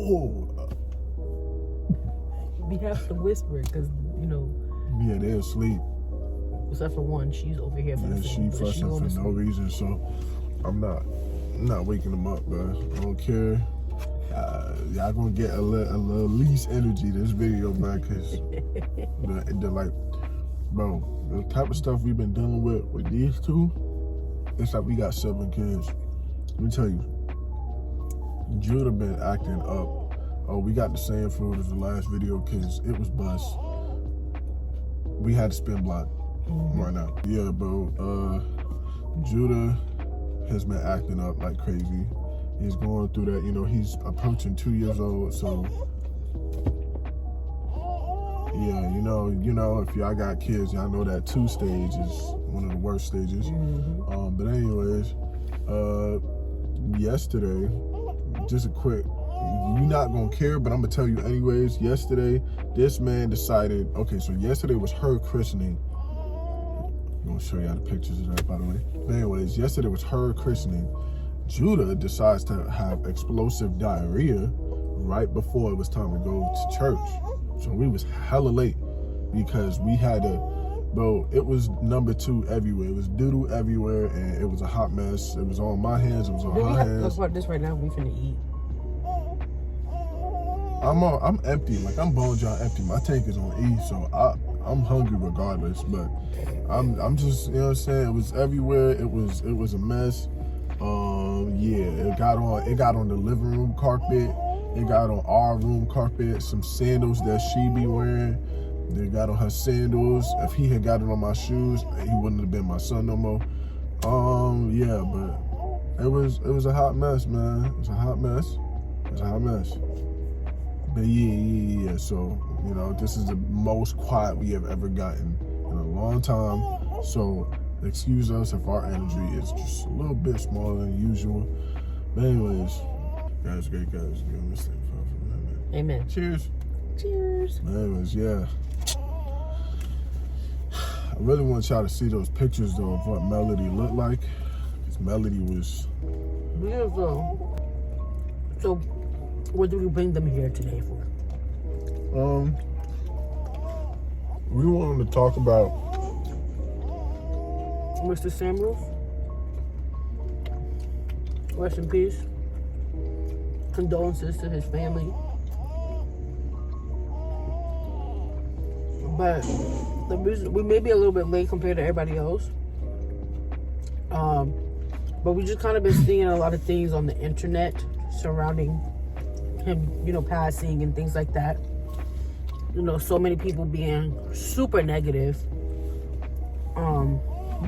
oh. We have to whisper because, Yeah, they're asleep. Except for one, she's over here fussing. Yeah, she fussing for no reason, so I'm not waking them up, bro. I don't care. Y'all gonna get a little least energy this video, man, because they're like, bro, the type of stuff we've been dealing with these two, it's like we got 7 kids. Let me tell you, Judah been acting up. Oh, we got the same food as the last video because it was bust. We had to spin block right now. Yeah, bro. Judah has been acting up like crazy. He's going through that, he's approaching 2 years old, so yeah, if y'all got kids, y'all know that 2 stage is one of the worst stages. But anyways, yesterday, just a quick, you're not gonna care, but I'm gonna tell you anyways. Yesterday, this man decided, okay, so yesterday was her christening. I'm gonna show y'all the pictures of that, by the way. But anyways, yesterday was her christening. Judah decides to have explosive diarrhea right before it was time to go to church. So we was hella late because we had to, bro, it was number 2 everywhere. It was doo-doo everywhere, and it was a hot mess. It was on my hands, it was on her hands. Let's talk about this right now. We finna eat. I'm empty, like I'm bone jaw empty. My tank is on E, so I'm hungry regardless. But I'm just, you know what I'm saying? It was everywhere. It was a mess. Yeah, it got on the living room carpet. It got on our room carpet. Some sandals that she be wearing. They got on her sandals. If he had got it on my shoes, he wouldn't have been my son no more. Yeah, but it was a hot mess, man. It was a hot mess. But yeah. So, this is the most quiet we have ever gotten in a long time. So, excuse us if our energy is just a little bit smaller than usual. But anyways, guys, great guys. Give this thing for a minute. Amen. Cheers. Cheers. Anyways, yeah. I really want y'all to see those pictures though of what Melody looked like. Because Melody was beautiful. So, what do we bring them here today for? We wanted to talk about Mr. Samuels. Rest in peace. Condolences to his family. But the reason we may be a little bit late compared to everybody else. But we just kind of been seeing a lot of things on the internet surrounding him, passing and things like that. So many people being super negative.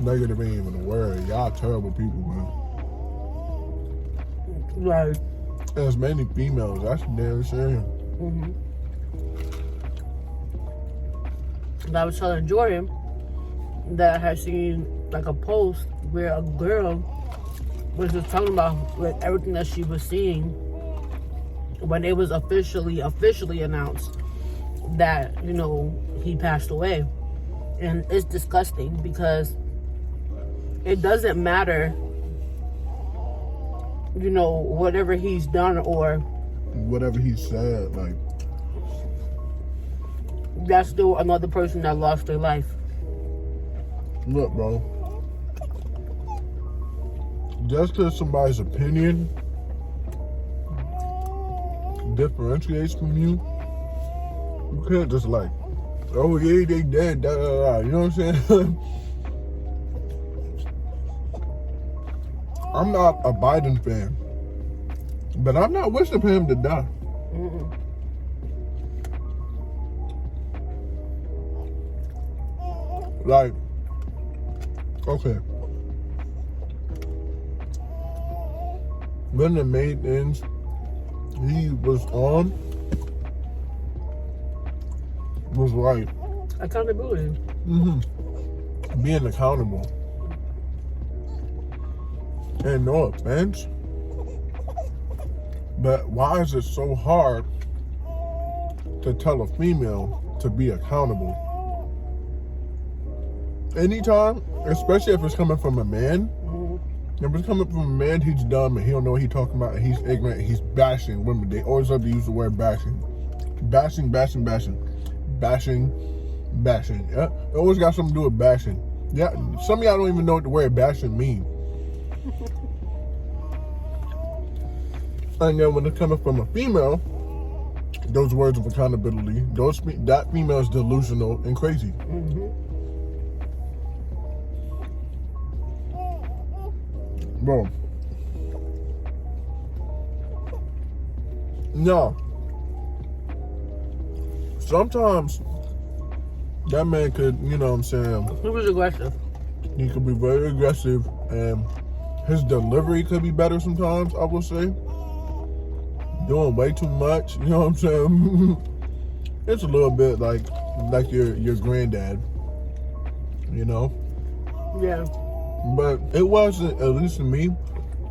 Negative ain't even a word. Y'all terrible people, man. Right. There's many females. That's damn shame. And I was telling Jordan that I had seen like a post where a girl was just talking about like everything that she was seeing when it was officially announced that he passed away. And it's disgusting because it doesn't matter whatever he's done or whatever he said, like that's still another person that lost their life. Look, bro, just because somebody's opinion differentiates from you, you can't just like, oh yeah, they dead, da da da. You know what I'm saying? I'm not a Biden fan, but I'm not wishing for him to die. Like, okay, one of the main things he was on was like accountability. Being accountable. And no offense, but why is it so hard to tell a female to be accountable? Anytime, especially if it's coming from a man, If it's coming from a man, he's dumb and he don't know what he's talking about and he's ignorant and he's bashing women. They always love to use the word bashing. Bashing, bashing, bashing. Bashing, bashing. Yeah, it always got something to do with bashing. Yeah, some of y'all don't even know what the word bashing means. And then when it's coming from a female, those words of accountability, that female is delusional and crazy. Bro. No. Sometimes that man could, you know what I'm saying? He was aggressive. He could be very aggressive and his delivery could be better sometimes, I will say. Doing way too much, you know what I'm saying? It's a little bit like your granddad, you know? Yeah. But it wasn't, at least to me,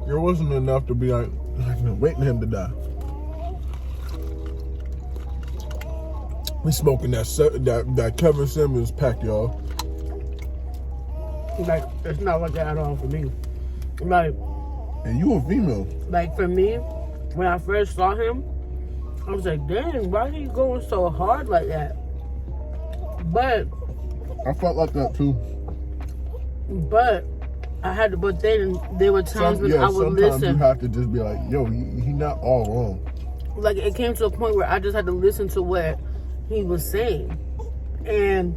it wasn't enough to be like waiting him to die. We smoking that Kevin Simmons pack, y'all. Like, it's not like that at all for me. Like, and you a female. Like, for me, when I first saw him, I was like, dang, why are you going so hard like that? But I felt like that too. But I had to, but then there were times when I would listen. Sometimes you have to just be like, yo, he not all wrong. Like, it came to a point where I just had to listen to what he was saying. And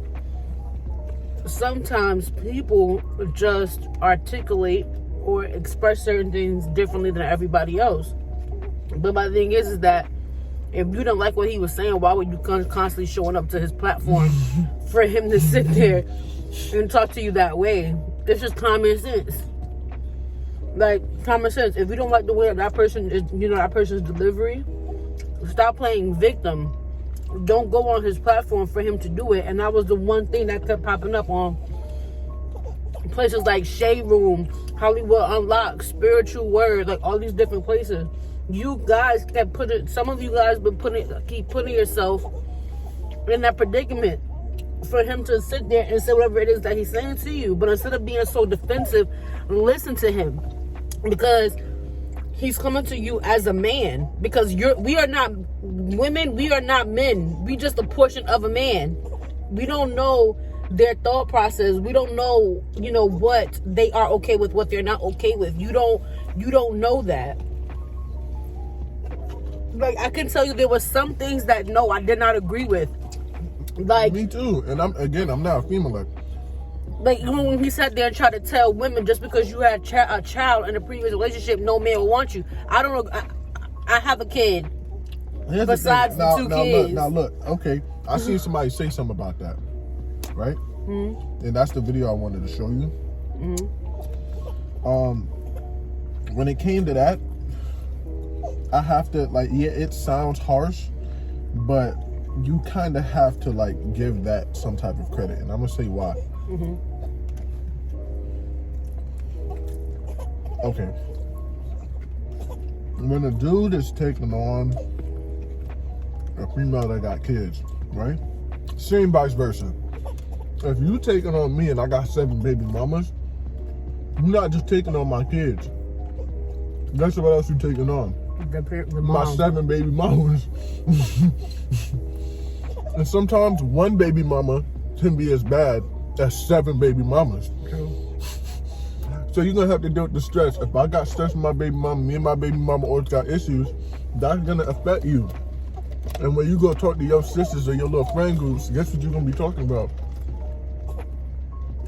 sometimes people just articulate or express certain things differently than everybody else. But my thing is that if you don't like what he was saying, why would you constantly showing up to his platform for him to sit there and talk to you that way? It's just common sense. Like, common sense. If you don't like the way that person is, you know, that person's delivery, stop playing victim. Don't go on his platform for him to do it. And that was the one thing that kept popping up on places like Shade Room, Hollywood Unlocked, Spiritual Word, like all these different places. You guys kept putting, some of you guys keep putting yourself in that predicament for him to sit there and say whatever it is that he's saying to you. But instead of being so defensive, listen to him, because he's coming to you as a man. Because we are not women, we are not men. We just a portion of a man. We don't know their thought process. We don't know, you know, what they are okay with, what they're not okay with. You don't know that. Like, I can tell you there were some things that no, I did not agree with. Like, me too. And I'm not a female. Like when he sat there and tried to tell women, just because you had a child in a previous relationship, no man will want you. I don't know. I have a kid. Besides the two kids. Now look, okay. I seen somebody say something about that, right? Mm-hmm. And that's the video I wanted to show you. Mm-hmm. When it came to that, I have to, like, yeah, it sounds harsh, but you kind of have to, like, give that some type of credit, and I'm gonna say why. Mm-hmm. Okay. When a dude is taking on a female that got kids, right? Same vice versa. If you taking on me and I got 7 baby mamas, you're not just taking on my kids. Guess what else you taking on? My 7 baby mamas. And sometimes one baby mama can be as bad as 7 baby mamas. True. So you're gonna have to deal with the stress. If I got stress with my baby mama, me and my baby mama always got issues, that's gonna affect you. And when you go talk to your sisters or your little friend groups, guess what you're gonna be talking about?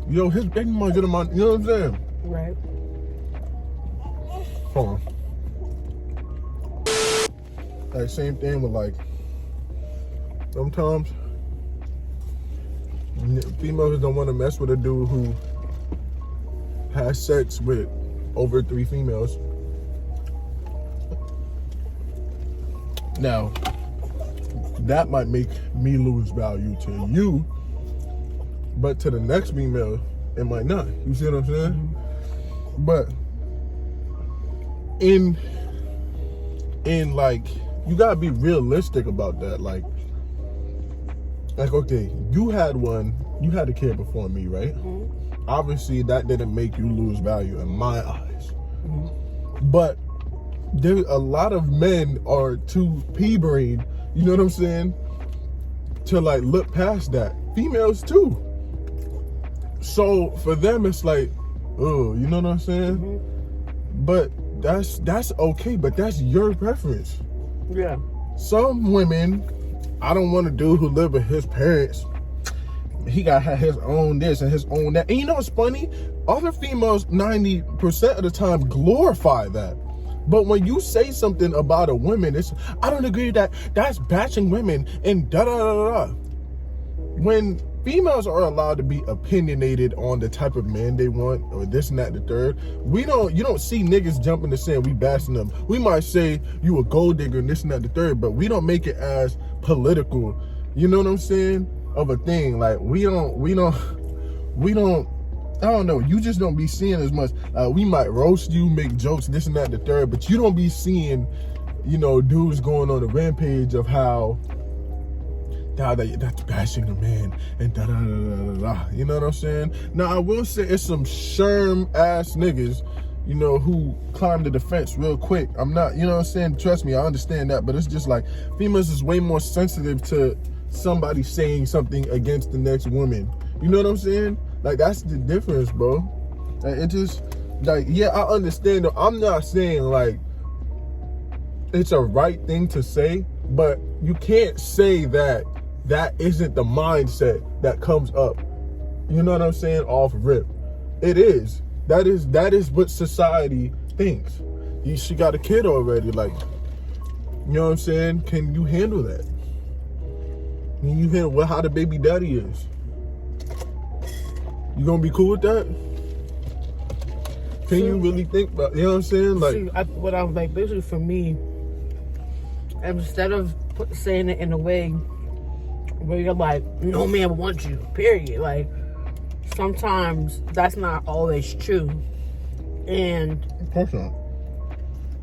Yo, his baby mama get him on, you know what I'm saying? Right. Hold on. Like, same thing with, like, sometimes females don't want to mess with a dude who has sex with over 3 females. Now, that might make me lose value to you, but to the next female, it might not. You see what I'm saying? Mm-hmm. But in like, you gotta be realistic about that. Like, okay, you had a kid before me, right? Mm-hmm. Obviously, that didn't make you lose value in my eyes. But there, a lot of men are too pea-brained, you know what I'm saying, to like look past that. Females too. So for them, it's like, oh, you know what I'm saying? Mm-hmm. But that's okay, but that's your preference. Yeah. Some women, I don't want a dude who live with his parents. He got his own this and his own that. And you know what's funny? Other females, 90% of the time, glorify that. But when you say something about a woman, it's, I don't agree with that. That's bashing women and da-da-da-da-da. When females are allowed to be opinionated on the type of man they want, or this and that, the third, you don't see niggas jump in the sand, we bashing them. We might say you a gold digger and this and that, the third, but we don't make it as political, you know what I'm saying, of a thing. Like, we don't, I don't know, you just don't be seeing as much. We might roast you, make jokes, this and that, the third, but you don't be seeing, you know, dudes going on a rampage of how that's bashing a man and da da da da da. You know what I'm saying? Now I will say it's some sherm ass niggas, you know, who climb the defense real quick. I'm not, you know what I'm saying? Trust me, I understand that, but it's just like females is way more sensitive to somebody saying something against the next woman. You know what I'm saying? Like, that's the difference, bro. Like, it just, like, yeah, I understand. I'm not saying like it's a right thing to say, but you can't say that isn't the mindset that comes up. You know what I'm saying? Off rip. It is. That is what society thinks. She got a kid already. Like, you know what I'm saying? Can you handle that? Can you handle how the baby daddy is? You gonna be cool with that? Can you really think about, you know what I'm saying? Like, what I was like, basically for me, instead of saying it in a way where you're like, no man wants you, period. Like, sometimes that's not always true. And, of course not.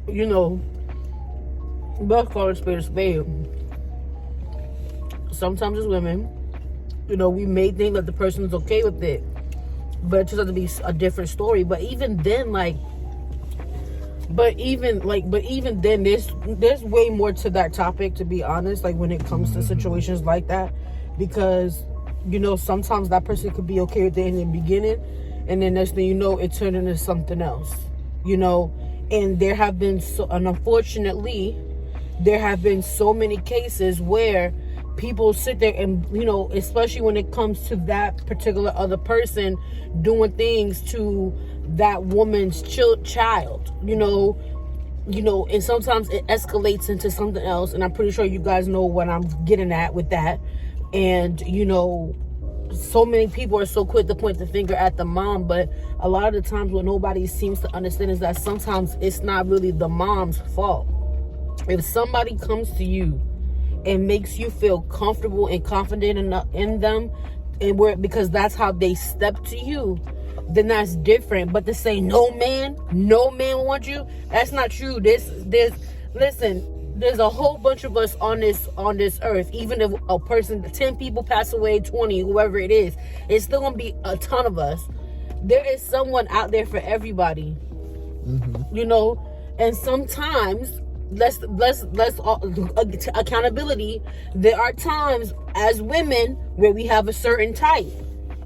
You know, let's call it spade a spade. Sometimes as women, you know, we may think that the person is okay with it, but it turns out to be a different story. But even then, then there's way more to that topic, to be honest, like when it comes to situations like that, because, you know, sometimes that person could be okay with it in the beginning, and then next thing you know, it turned into something else, you know. And there have been unfortunately, there have been so many cases where people sit there and, you know, especially when it comes to that particular other person doing things to that woman's child, you know, and sometimes it escalates into something else. And I'm pretty sure you guys know what I'm getting at with that. And, you know, so many people are so quick to point the finger at the mom, but a lot of the times what nobody seems to understand is that sometimes it's not really the mom's fault. If somebody comes to you and makes you feel comfortable and confident in them, and because that's how they step to you, then that's different. But to say no man wants you, that's not true. Listen, there's a whole bunch of us on this earth. Even if a person, 10 people pass away, 20, whoever it is, it's still gonna be a ton of us. There is someone out there for everybody. Mm-hmm. You know, and sometimes let's accountability. There are times as women where we have a certain type,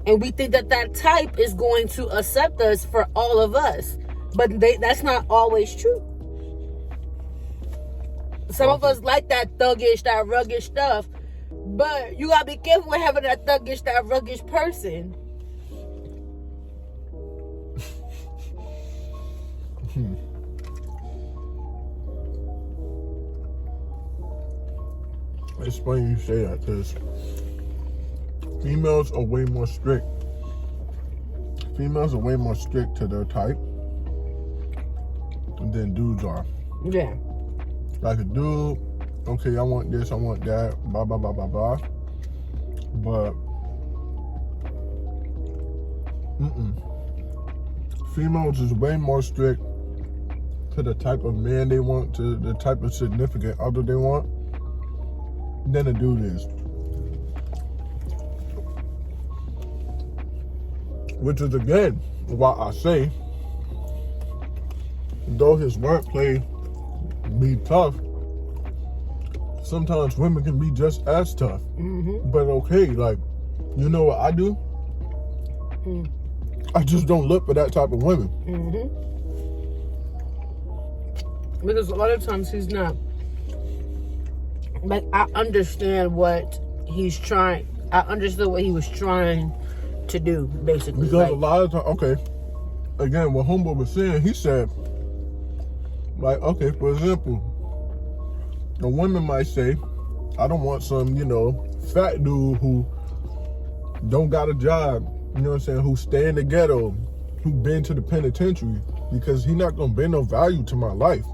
and we think that type is going to accept us for all of us, but that's not always true. Some of us like that thuggish, that ruggish stuff, but you gotta be careful with having that thuggish, that ruggish person. It's funny you say that, because females are way more strict. Females are way more strict to their type than dudes are. Yeah. Like a dude, okay, I want this, I want that, blah, blah, blah, blah, blah. But, females is way more strict to the type of man they want, to the type of significant other they want, than a dude is. Which is, again, why I say though his wordplay be tough, sometimes women can be just as tough. But okay, like, you know what I do? I just don't look for that type of women. Because a lot of times he's not. Like, I understand what he's trying. I understood what he was trying to do, basically. Because like, a lot of times, okay, again, what Homeboy was saying, he said, like, okay, for example, a woman might say, I don't want some, fat dude who don't got a job, you know what I'm saying, who stay in the ghetto, who been to the penitentiary, because he not gonna bring no value to my life.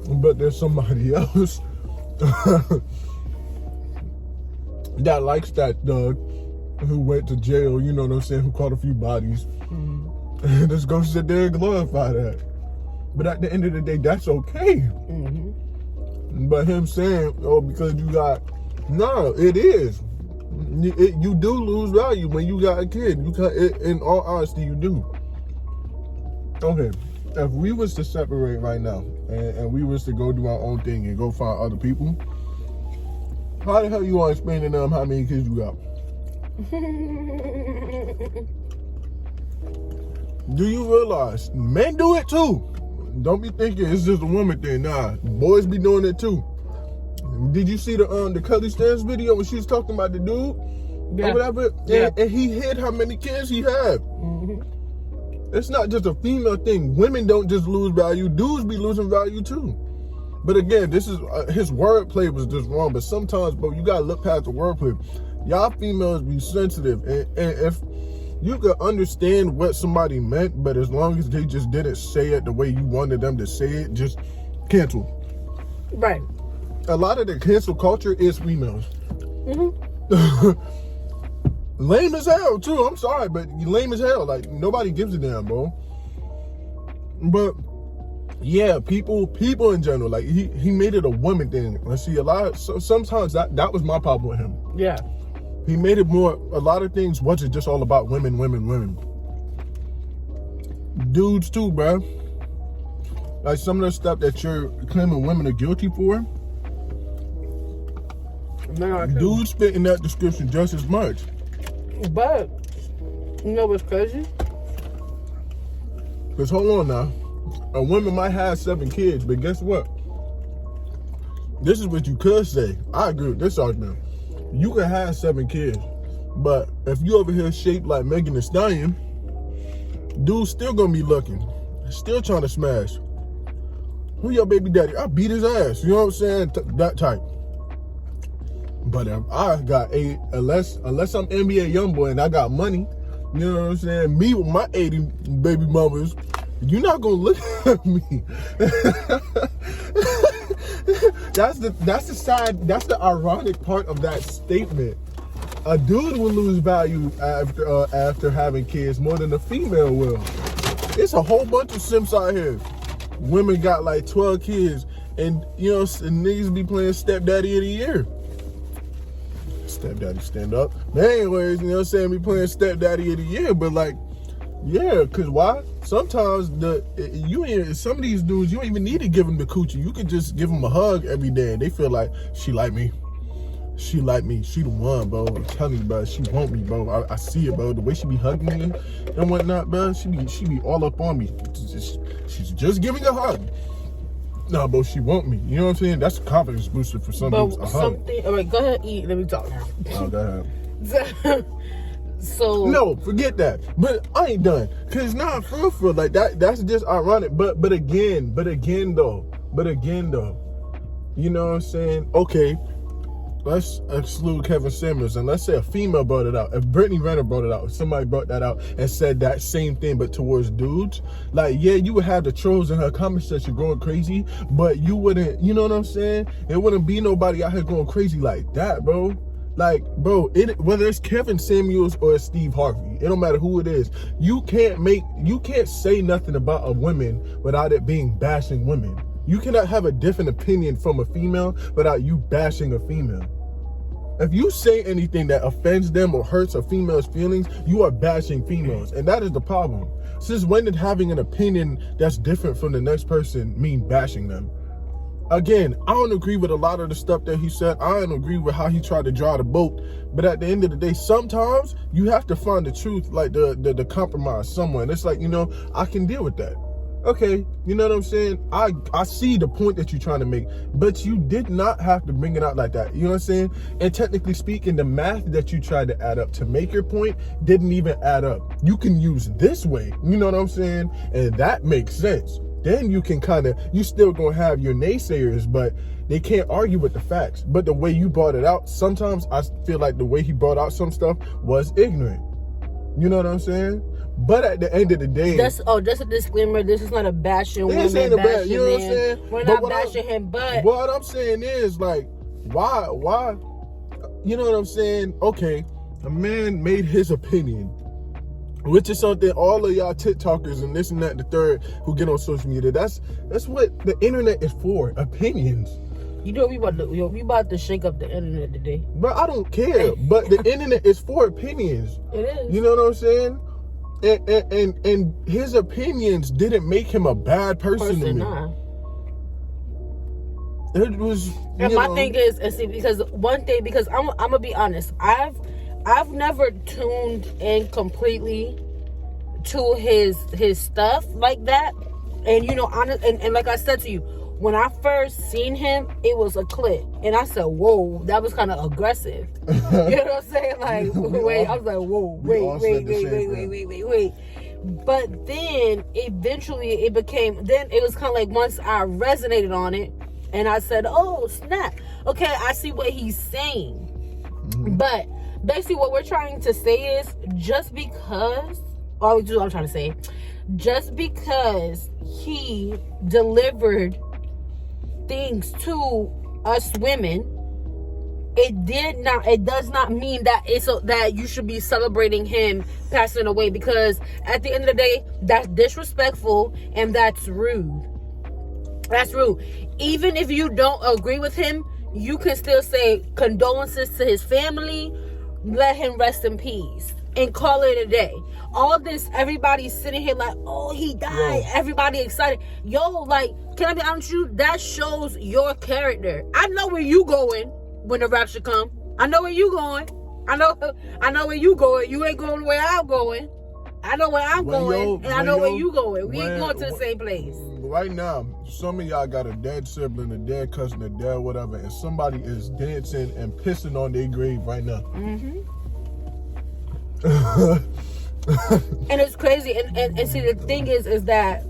But there's somebody else that likes that Doug who went to jail, you know what I'm saying, who caught a few bodies. And just go sit there and glorify that. But at the end of the day, that's okay. But him saying, oh, because you got, no, it is. You do lose value when you got a kid. In all honesty, you do. Okay, if we was to separate right now and we was to go do our own thing and go find other people, how the hell you want to explain to them how many kids you got? Do you realize men do it too? Don't be thinking it's just a woman thing. Nah, boys be doing it too. Did you see the Kelly Stance video when she was talking about the dude? Yeah. Or whatever? Yeah. And he hid how many kids he had. It's not just a female thing. Women don't just lose value. Dudes be losing value too. But again, this is his wordplay was just wrong. But sometimes, bro, you gotta look past the wordplay. Y'all females be sensitive, and if you could understand what somebody meant, but as long as they just didn't say it the way you wanted them to say it, just cancel. right. A lot of the cancel culture is females. Lame as hell too. I'm sorry, but you lame as hell. Like, nobody gives a damn, bro. But yeah, people in general, like he made it a woman thing. Let's see, sometimes that was my problem with him. Yeah. He made it more, a lot of things wasn't just all about women. Dudes too, bro. Like some of the stuff that you're claiming women are guilty for, dudes fit in that description just as much. But, you know what's crazy? Because hold on now, a woman might have 7 kids, but guess what? This is what you could say. I agree with this argument. You can have 7 kids, but if you over here shaped like Megan Thee Stallion, dude's still gonna be looking, still trying to smash. Who your baby daddy? I beat his ass. You know what I'm saying? That type. But if I got 8, unless I'm NBA YoungBoy and I got money, you know what I'm saying? Me with my 80 baby mamas, you're not gonna look at me. That's the ironic part of that statement. A dude will lose value after having kids more than a female will. It's a whole bunch of simps out here. Women got like 12 kids, and and niggas be playing stepdaddy of the year. Stepdaddy stand up. But anyways, you know what I'm saying, we playing stepdaddy of the year, but like, yeah, cause why? Sometimes some of these dudes, you don't even need to give them the coochie. You can just give them a hug every day, and they feel like she like me. She like me. She the one, bro. I'm telling you, bro. She want me, bro. I see it, bro. The way she be hugging me and whatnot, bro. She be all up on me. She's just giving a hug. Nah, bro, she want me. You know what I'm saying? That's a confidence booster for some dudes. All right, go ahead, eat. Let me talk now. Oh, go ahead. So no, forget that. But I ain't done. Cause nah, for real, like that's just ironic. But again though, you know what I'm saying? Okay, let's exclude Kevin Samuels and let's say a female brought it out. If Brittany Renner brought it out, if somebody brought that out and said that same thing but towards dudes, like, yeah, you would have the trolls in her comment section going crazy, but you wouldn't, you know what I'm saying? It wouldn't be nobody out here going crazy like that, bro. Like, bro, whether it's Kevin Samuels or it's Steve Harvey, it don't matter who it is. You can't say nothing about a woman without it being bashing women. You cannot have a different opinion from a female without you bashing a female. If you say anything that offends them or hurts a female's feelings, you are bashing females. And that is the problem. Since when did having an opinion that's different from the next person mean bashing them? Again, I don't agree with a lot of the stuff that he said. I don't agree with how he tried to draw the boat. But at the end of the day, sometimes you have to find the truth, like the compromise somewhere. And it's like, you know, I can deal with that. Okay, you know what I'm saying? I see the point that you're trying to make, but you did not have to bring it out like that. You know what I'm saying? And technically speaking, the math that you tried to add up to make your point didn't even add up. You can use this way, you know what I'm saying? And that makes sense. Then you can you still gonna have your naysayers, but they can't argue with the facts. But the way you brought it out, sometimes I feel like the way he brought out some stuff was ignorant. You know what I'm saying? But at the end of the day, just a disclaimer. This is not a bashing woman. This ain't a bad. You know what I'm saying? We're not bashing him, but what I'm saying is, like, why? You know what I'm saying? Okay, a man made his opinion, which is something all of y'all TikTokers and this and that and the third who get on social media. That's what the internet is for. Opinions. You know we about to shake up the internet today. But I don't care. But the internet is for opinions. It is. You know what I'm saying? And his opinions didn't make him a bad person to me. Nah. It was. And my thing is, see, because I'm gonna be honest, I've never tuned in completely to his stuff like that, and you know, honest, and like I said to you, when I first seen him, it was a clip, and I said, "Whoa, that was kind of aggressive." You know what I'm saying? Like, wait, I was like, "Whoa, wait." But then eventually it became. Then it was kind of like once I resonated on it, and I said, "Oh snap! Okay, I see what he's saying." Mm-hmm. But basically, what we're trying to say is just because he delivered things to us women, it does not mean that that you should be celebrating him passing away, because at the end of the day, that's disrespectful and that's rude. Even if you don't agree with him, you can still say condolences to his family, let him rest in peace, and call it a day. All this, everybody's sitting here like, oh, he died. Yo. Everybody excited. Yo, like, can I be honest with you? That shows your character. I know where you going when the rapture come. I know where you going. I know where you going. You ain't going where I'm going. I know where I'm going, and I know where you going. We ain't going to the same place. Right now, some of y'all got a dead sibling, a dead cousin, a dead whatever, and somebody is dancing and pissing on their grave right now. Mm-hmm. And it's crazy, and see, the thing is that,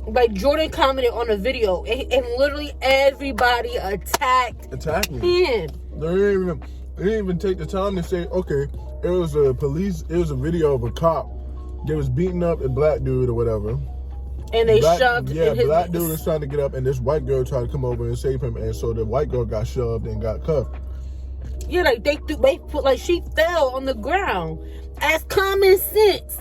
like, Jordan commented on a video, and literally everybody attacked him. They didn't even take the time to say, okay, it was a video of a cop that was beating up a black dude or whatever. And they shoved. Yeah, black dude was trying to get up, and this white girl tried to come over and save him, and so the white girl got shoved and got cuffed. Yeah, like they put, like, she fell on the ground. As common sense,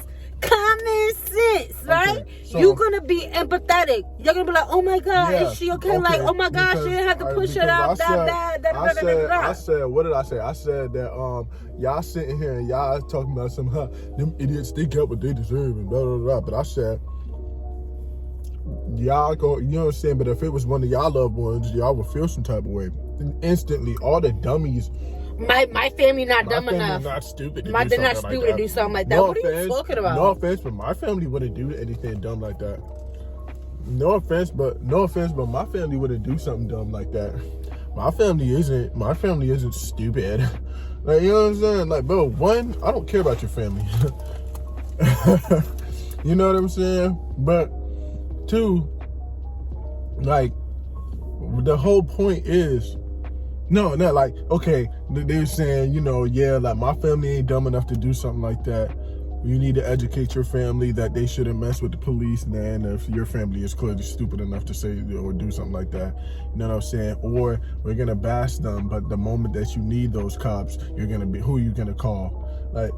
right? Okay, so you're gonna be empathetic. You're gonna be like, oh my God, is she okay? Like, oh my God, she didn't have to push it out that bad. I said, what did I say? I said that y'all sitting here and y'all talking about somehow them idiots, they get what they deserve and blah blah blah. But I said, y'all go, you know what I'm saying? But if it was one of y'all loved ones, y'all would feel some type of way. And instantly, all the dummies. My family not dumb enough. Not stupid. They're not stupid to do something like that. What are you talking about? No offense, but my family wouldn't do anything dumb like that. No offense, but my family wouldn't do something dumb like that. My family isn't stupid. Like, you know what I'm saying? Like, bro, one, I don't care about your family. You know what I'm saying? But two, like, the whole point is, no, not like, okay, they're saying, you know, yeah, like, my family ain't dumb enough to do something like that. You need to educate your family that they shouldn't mess with the police, man, if your family is clearly stupid enough to say or do something like that. You know what I'm saying? Or we're going to bash them, but the moment that you need those cops, you're going to be, who are you going to call? Like,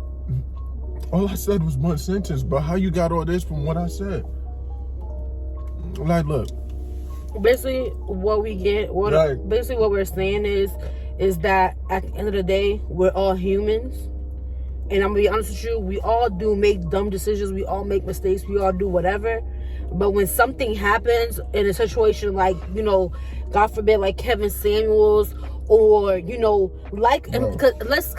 all I said was one sentence, but how you got all this from what I said? Like, look. Basically, what we're saying is is that at the end of the day, we're all humans. And I'm gonna be honest with you, we all do make dumb decisions, we all make mistakes, we all do whatever. But when something happens in a situation like, God forbid, like Kevin Samuels, or like, let's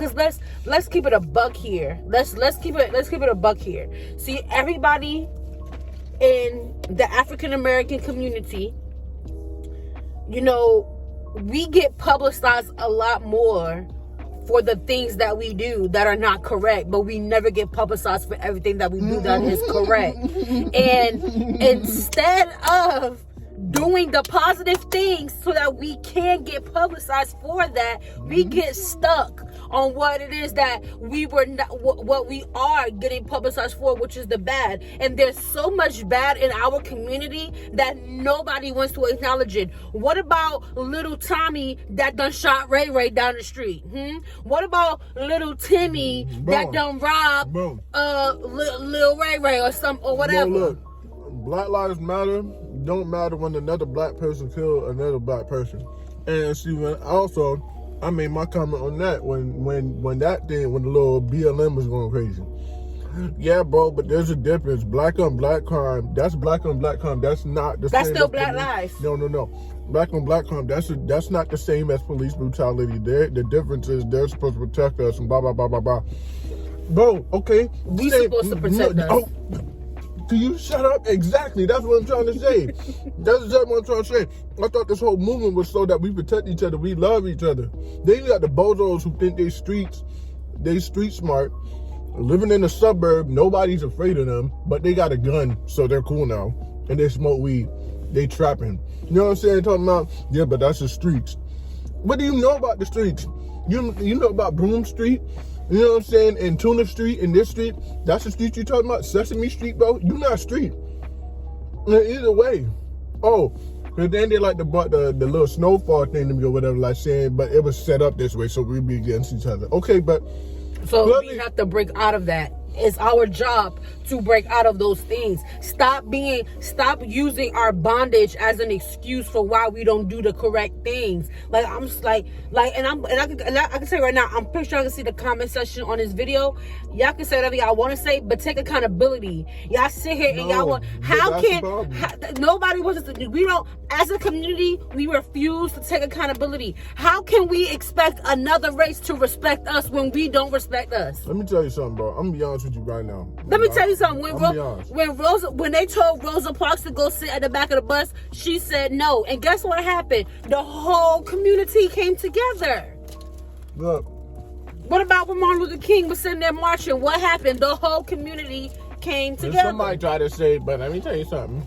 keep it a buck here. Let's keep it a buck here. See, everybody in the African American community, we get publicized a lot more for the things that we do that are not correct, but we never get publicized for everything that we do that is correct. And instead of doing the positive things so that we can get publicized for that, we get stuck on what it is that we were not, what we are getting publicized for, which is the bad. And there's so much bad in our community that nobody wants to acknowledge it. What about little Tommy that done shot Ray Ray down the street? What about little Timmy that done robbed Lil Ray Ray or whatever? Look, Black Lives Matter don't matter when another black person kill another black person. And see, I made my comment on that when the little BLM was going crazy. Yeah, bro, but there's a difference. Black on black crime, that's black on black crime. That's not the same. That's still black lives. No. Black on black crime, that's not the same as police brutality. The difference is they're supposed to protect us and blah, blah, blah, blah, blah. Bro, okay. We supposed to protect us. Oh, do you shut up? Exactly. That's what I'm trying to say. That's exactly what I'm trying to say. I thought this whole movement was so that we protect each other. We love each other. Then you got the bozos who think they street smart, living in the suburb. Nobody's afraid of them, but they got a gun, so they're cool now. And they smoke weed. They trapping. You know what I'm saying? Talking about, yeah, but that's the streets. What do you know about the streets? You know about Broome Street? You know what I'm saying? And Tuna Street and this street, that's the street you're talking about? Sesame Street, bro? You not street. Either way. Oh, because then they like the little snowfall thing to me or whatever, like saying, but it was set up this way so we'd be against each other. Okay, but... So we have to break out of that. It's our job to break out of those things. Stop using our bondage as an excuse for why we don't do the correct things. Like I'm just like I can say right now, I'm pretty sure I can see the comment section on this video. Y'all can say whatever y'all want to say, but take accountability. Y'all sit here and y'all want. Nobody wants us to do. We don't. As a community, we refuse to take accountability. How can we expect another race to respect us when we don't respect us? Let me tell you something, bro. I'm gonna be honest with you right now. Let me tell you something. When they told Rosa Parks to go sit at the back of the bus, she said no. And guess what happened? The whole community came together. Look. What about when Martin Luther King was sitting there marching? What happened? The whole community came together. Somebody tried to say, but let me tell you something.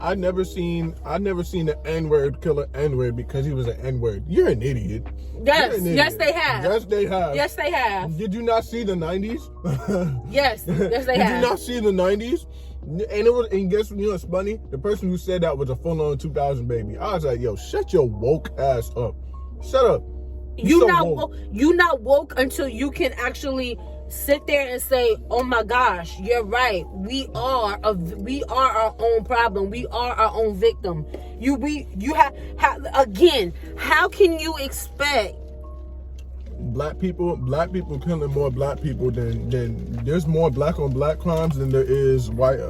I never seen the N-word kill an N-word because he was an N-word. You're an idiot. Yes, yes they have. Yes, they have. Yes, they have. Did you not see the 90s? Yes, they have. Did you not see the 90s? And guess what's funny? The person who said that was a full-on 2000 baby. I was like, yo, shut your woke ass up. Shut up. You not woke until you can actually sit there and say, oh my gosh, you're right. We are our own problem. We are our own victim. Again, how can you expect black people killing more black people than there's more black on black crimes than there is white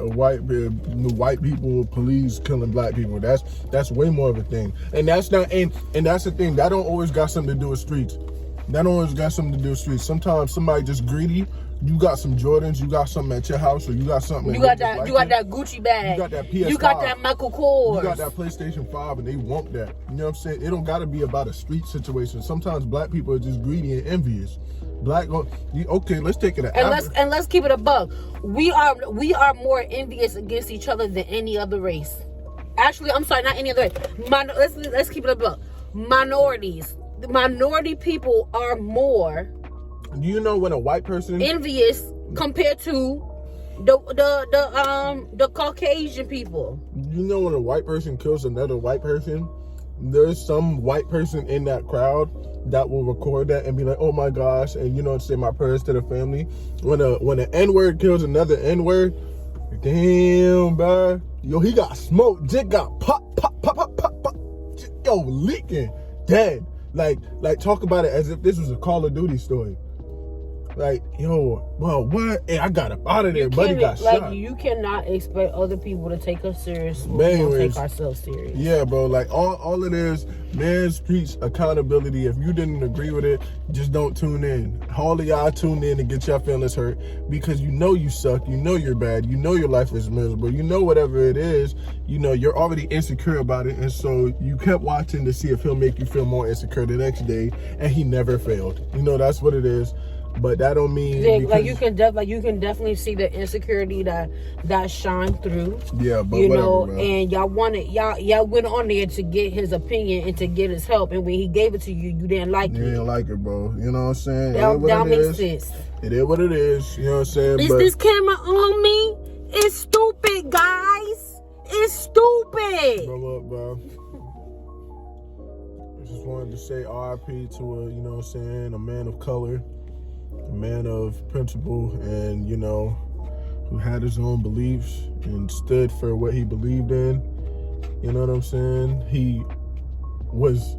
people police killing black people. That's way more of a thing. And that's not and that's the thing. That don't always got something to do with streets. Sometimes somebody just greedy. You got some Jordans, you got something at your house, or you got something. You got that Gucci bag. You got that PS5. You got that Michael Kors. You got that PlayStation 5, and they want that. You know what I'm saying? It don't got to be about a street situation. Sometimes black people are just greedy and envious. Okay, let's take it. And let's keep it a buck. We are more envious against each other than any other race. Actually, I'm sorry, not any other race. Let's keep it a buck. Minorities. The minority people are more. Do you know when a white person envious compared to the Caucasian people? You know when a white person kills another white person, there's some white person in that crowd that will record that and be like, oh my gosh, and say my prayers to the family. When an N-word kills another N-word, damn, bro. Yo, he got smoked. Jit got pop, pop, pop, pop, pop, pop. Yo, leaking. Dead. Like talk about it as if this was a Call of Duty story. Like, yo, well, what? Hey, I got up out of there. Buddy got shot. You cannot expect other people to take us serious when we don't take ourselves serious. Yeah, bro. Like, all it is, man, preach accountability. If you didn't agree with it, just don't tune in. All of y'all tune in and get your feelings hurt because you know you suck. You know you're bad. You know your life is miserable. You know whatever it is, you know, you're already insecure about it. And so you kept watching to see if he'll make you feel more insecure the next day. And he never failed. You know, that's what it is. But that don't mean you can definitely see the insecurity that shine through. Yeah, but you whatever, know, man. and y'all went on there to get his opinion and to get his help, and when he gave it to you, you didn't like it. You didn't like it, bro. You know what I'm saying? That makes sense. It is what it is. You know what I'm saying? Is this camera on me? It's stupid, guys. It's stupid. Bro, look, bro. I just wanted to say RIP to a, you know what I'm saying, a man of color. A man of principle, and you know, who had his own beliefs and stood for what he believed in. You know what I'm saying? He was,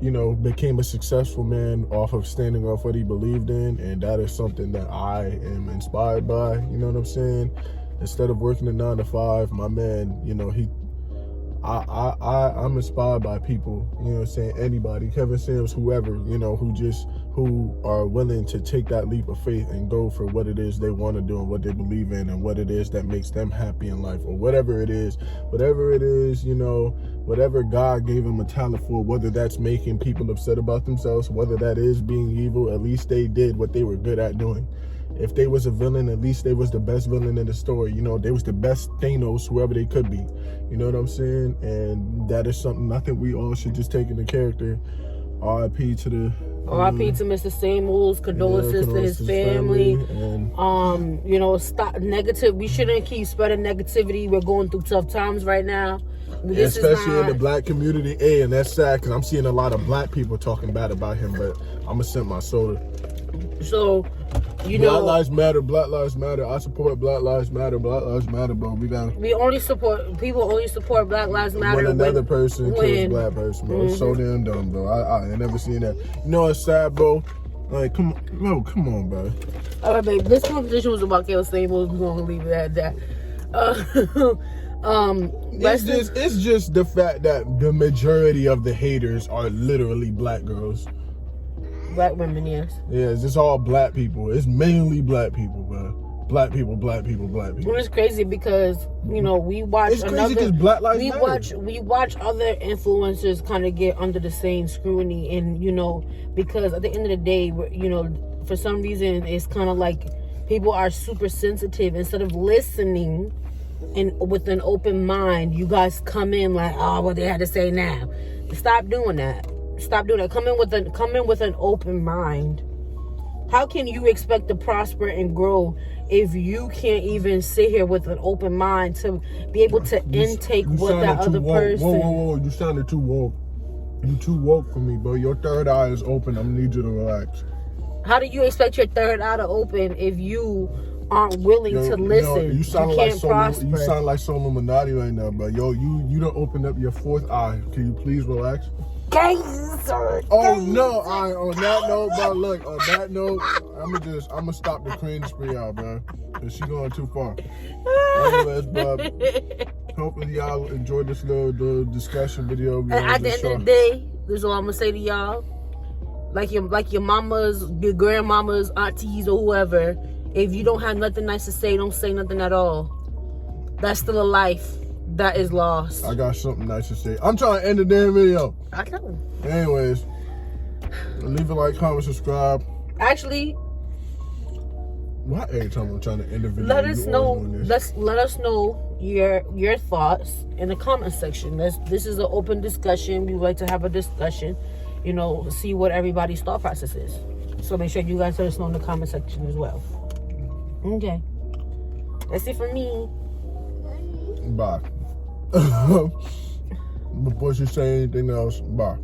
you know, became a successful man off of standing off what he believed in, and that is something that I am inspired by. You know what I'm saying? Instead of working a 9 to 5, my man, you know, I'm inspired by people, you know what I'm saying, anybody, Kevin Samuels, whoever, you know, who are willing to take that leap of faith and go for what it is they want to do and what they believe in and what it is that makes them happy in life, or whatever it is, you know, whatever God gave them a talent for, whether that's making people upset about themselves, whether that is being evil, at least they did what they were good at doing. If they was a villain, at least they was the best villain in the story. You know, they was the best Thanos, whoever they could be. You know what I'm saying? And that is something I think we all should just take into character. R.I.P. to the... R.I.P. to Mr. Samuels. Condolences to his family. And, you know, stop negative. We shouldn't keep spreading negativity. We're going through tough times right now. Especially in the black community. Hey, and that's sad because I'm seeing a lot of black people talking bad about him, but I'm going to sip my soda. So, you know, Black Lives Matter, Black Lives Matter. I support Black Lives Matter, Black Lives Matter, bro. People only support Black Lives Matter when another person kills a black person, bro. It's so damn dumb, bro. I ain't never seen that. You know it's sad, bro? Like, come on, bro. All right, babe. This conversation was about Kevin Samuels. We're gonna leave it at that. It's just the fact that the majority of the haters are literally black girls. Black women, yes. Yeah, it's just all black people. It's mainly black people, bro. Black people. Well, it's crazy because, you know, we watch It's crazy because Black Lives Matter. We watch other influencers kind of get under the same scrutiny, and, you know, because at the end of the day, you know, for some reason, it's kind of like people are super sensitive. Instead of listening and with an open mind, you guys come in like, oh, what they had to say now. Stop doing that. Come in with an open mind. How can you expect to prosper and grow if you can't even sit here with an open mind to be able to intake what that other person? Whoa! You sounded too woke. You too woke for me, bro. Your third eye is open. I'm gonna need you to relax. How do you expect your third eye to open if you aren't willing to listen? You sound like Illuminati right now, bro. Yo, you don't open up your fourth eye. Can you please relax? Oh no! On that note, bro. Look, on that note, I'm gonna stop the cringe spree out, bro. Cause she going too far. Anyways, bro. Hopefully y'all enjoyed this little discussion video. At the end of the day, this is all I'm gonna say to y'all. Like your mamas, your grandmamas, aunties, or whoever. If you don't have nothing nice to say, don't say nothing at all. That's still a life that is lost. I got something nice to say. I'm trying to end the damn video. I know. Anyways, leave a like, comment, subscribe. Actually, why every time I'm trying to end the video? let us know your thoughts in the comment section. This is an open discussion. We like to have a discussion. You know, see what everybody's thought process is. So make sure you guys let us know in the comment section as well. Okay, that's it for me. Bye. Before she say anything else, bye.